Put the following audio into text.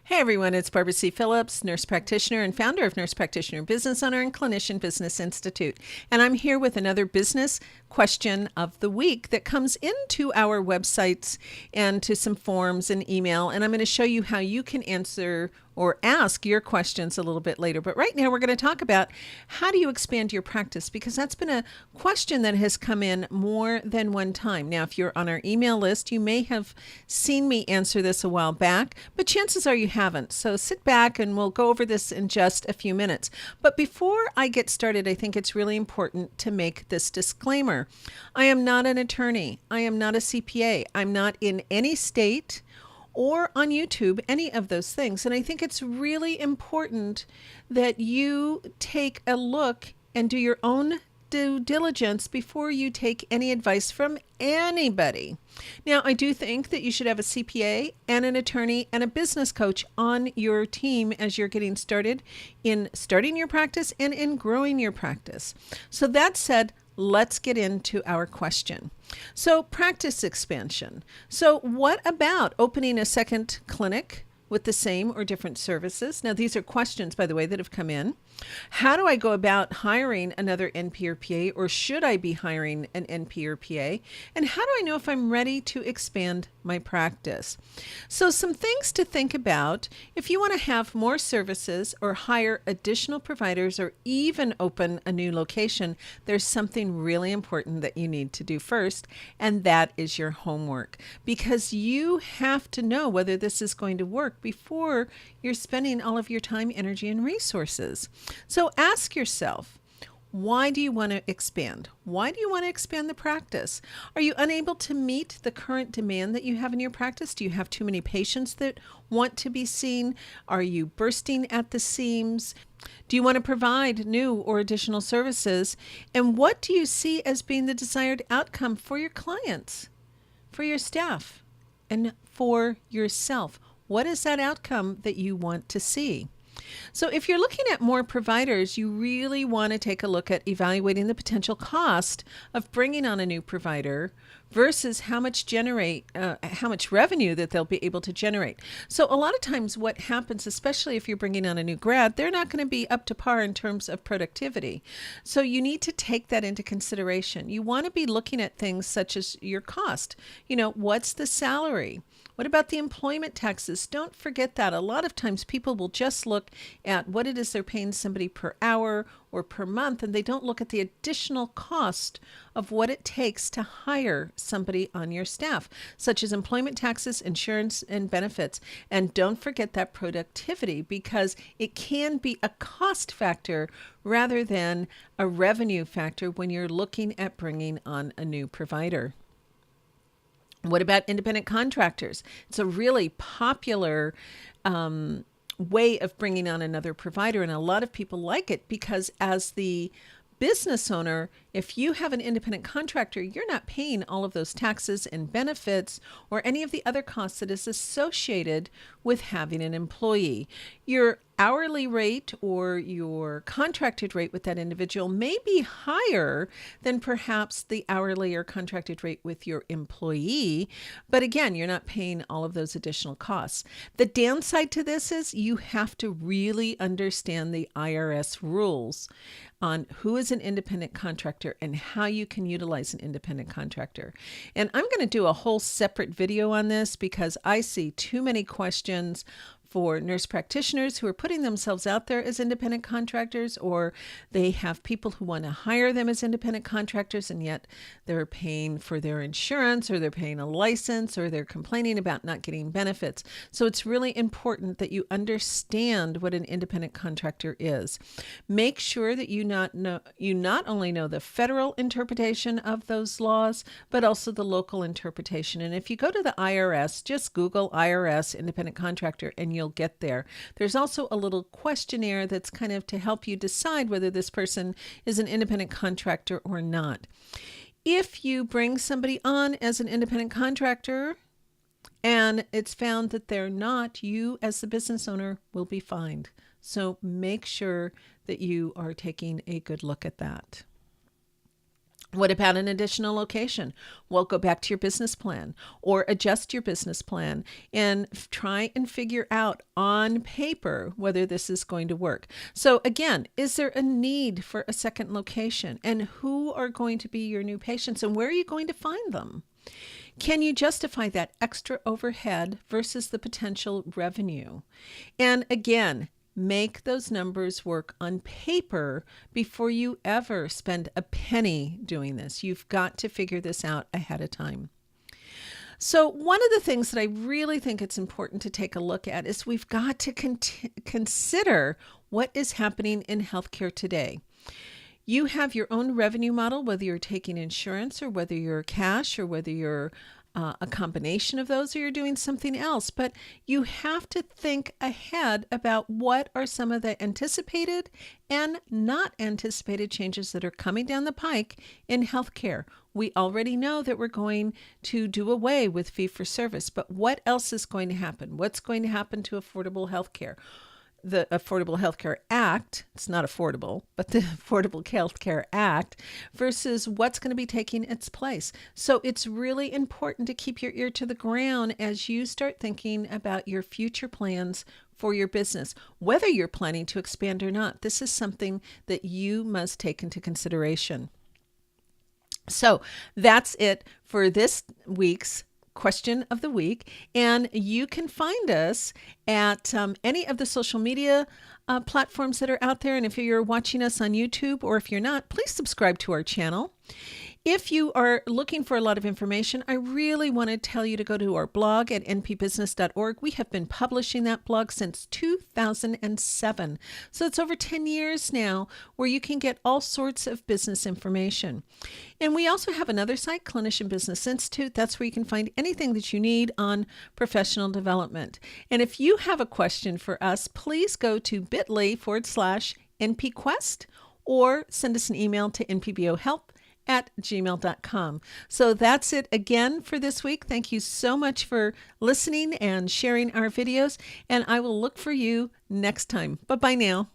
Hey everyone, it's Barbara C. Phillips, nurse practitioner and founder of Nurse Practitioner Business Owner and Clinician Business Institute. And I'm here with another business question of the week that comes into our websites and to some forms and email. And I'm going to show you how you can answer or ask your questions a little bit later. But right now we're going to talk about how do you expand your practice, because that's been a question that has come in more than one time. Now, if you're on our email list, you may have seen me answer this a while back, but chances are you haven't. So sit back and we'll go over this in just a few minutes. But before I get started, I think it's really important to make this disclaimer. I am not an attorney. I am not a CPA. I'm not in any state or on YouTube, any of those things. And I think it's really important that you take a look and do your own due diligence before you take any advice from anybody. Now, I do think that you should have a CPA and an attorney and a business coach on your team as you're getting started in starting your practice and in growing your practice. So that said, let's get into our question. So, practice expansion. So, what about opening a second clinic with the same or different services? Now, these are questions, by the way, that have come in. How do I go about hiring another NP or PA, or should I be hiring an NP or PA? And how do I know if I'm ready to expand my practice? So some things to think about if you want to have more services or hire additional providers or even open a new location. There's something really important that you need to do first, and that is your homework, because you have to know whether this is going to work before you're spending all of your time, energy, and resources. So ask yourself, why do you want to expand? Why do you want to expand the practice? Are you unable to meet the current demand that you have in your practice? Do you have too many patients that want to be seen? Are you bursting at the seams? Do you want to provide new or additional services? And what do you see as being the desired outcome for your clients, for your staff, and for yourself? What is that outcome that you want to see? So if you're looking at more providers, you really want to take a look at evaluating the potential cost of bringing on a new provider versus how much revenue that they'll be able to generate. So a lot of times what happens, especially if you're bringing on a new grad, they're not going to be up to par in terms of productivity. So you need to take that into consideration. You want to be looking at things such as your cost. What's the salary? What about the employment taxes? Don't forget that. A lot of times people will just look at what it is they're paying somebody per hour or per month, and they don't look at the additional cost of what it takes to hire somebody on your staff, such as employment taxes, insurance, and benefits. And don't forget that productivity, because it can be a cost factor rather than a revenue factor when you're looking at bringing on a new provider. What about independent contractors? It's a really popular way of bringing on another provider, and a lot of people like it because as the business owner, if you have an independent contractor, you're not paying all of those taxes and benefits or any of the other costs that is associated with having an employee. Your hourly rate or your contracted rate with that individual may be higher than perhaps the hourly or contracted rate with your employee. But again, you're not paying all of those additional costs. The downside to this is you have to really understand the IRS rules on who is an independent contractor and how you can utilize an independent contractor. And I'm going to do a whole separate video on this because I see too many questions for nurse practitioners who are putting themselves out there as independent contractors, or they have people who want to hire them as independent contractors, and yet they're paying for their insurance, or they're paying a license, or they're complaining about not getting benefits. So it's really important that you understand what an independent contractor is. Make sure that you not only know the federal interpretation of those laws, but also the local interpretation. And if you go to the IRS, just Google IRS independent contractor and you'll get there. There's also a little questionnaire that's kind of to help you decide whether this person is an independent contractor or not. If you bring somebody on as an independent contractor and it's found that they're not, you as the business owner will be fined. So make sure that you are taking a good look at that. What about an additional location? Well, go back to your business plan or adjust your business plan and try and figure out on paper whether this is going to work. So again, is there a need for a second location? And who are going to be your new patients and where are you going to find them? Can you justify that extra overhead versus the potential revenue? And again, make those numbers work on paper before you ever spend a penny doing this. You've got to figure this out ahead of time. So one of the things that I really think it's important to take a look at is we've got to consider what is happening in healthcare today. You have your own revenue model, whether you're taking insurance or whether you're cash or whether you're a combination of those or you're doing something else. But you have to think ahead about what are some of the anticipated and not anticipated changes that are coming down the pike in healthcare. We already know that we're going to do away with fee-for-service, but what else is going to happen? What's going to happen to affordable healthcare? The Affordable Health Care Act, it's not affordable, but the Affordable Health Care Act versus what's going to be taking its place. So it's really important to keep your ear to the ground as you start thinking about your future plans for your business, whether you're planning to expand or not. This is something that you must take into consideration. So that's it for this week's question of the week, and you can find us at any of the social media platforms that are out there. And if you're watching us on YouTube, or if you're not, please subscribe to our channel. If you are looking for a lot of information, I really want to tell you to go to our blog at npbusiness.org. We have been publishing that blog since 2007. So it's over 10 years now where you can get all sorts of business information. And we also have another site, Clinician Business Institute. That's where you can find anything that you need on professional development. And if you have a question for us, please go to bit.ly/NPQuest or send us an email to npbohelp@gmail.com. So that's it again for this week. Thank you so much for listening and sharing our videos, and I will look for you next time. Bye-bye now.